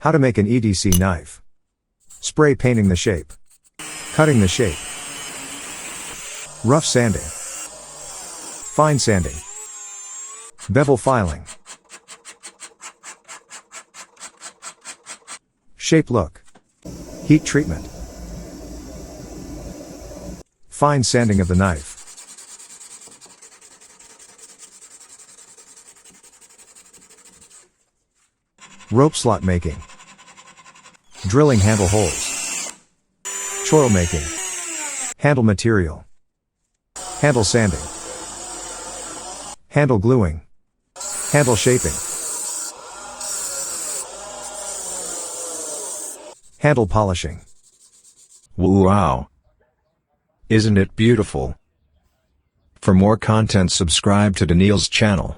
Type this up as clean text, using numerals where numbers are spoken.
How to make an EDC knife. Spray painting the shape. Cutting the shape. Rough sanding. Fine sanding. Bevel filing. Shape look. Heat treatment. Fine sanding of the knife. Rope slot making. Drilling handle holes. Choil making. Handle material. Handle sanding. Handle gluing. Handle shaping. Handle polishing. Wow! Isn't it beautiful? For more content, subscribe to Daniil's channel.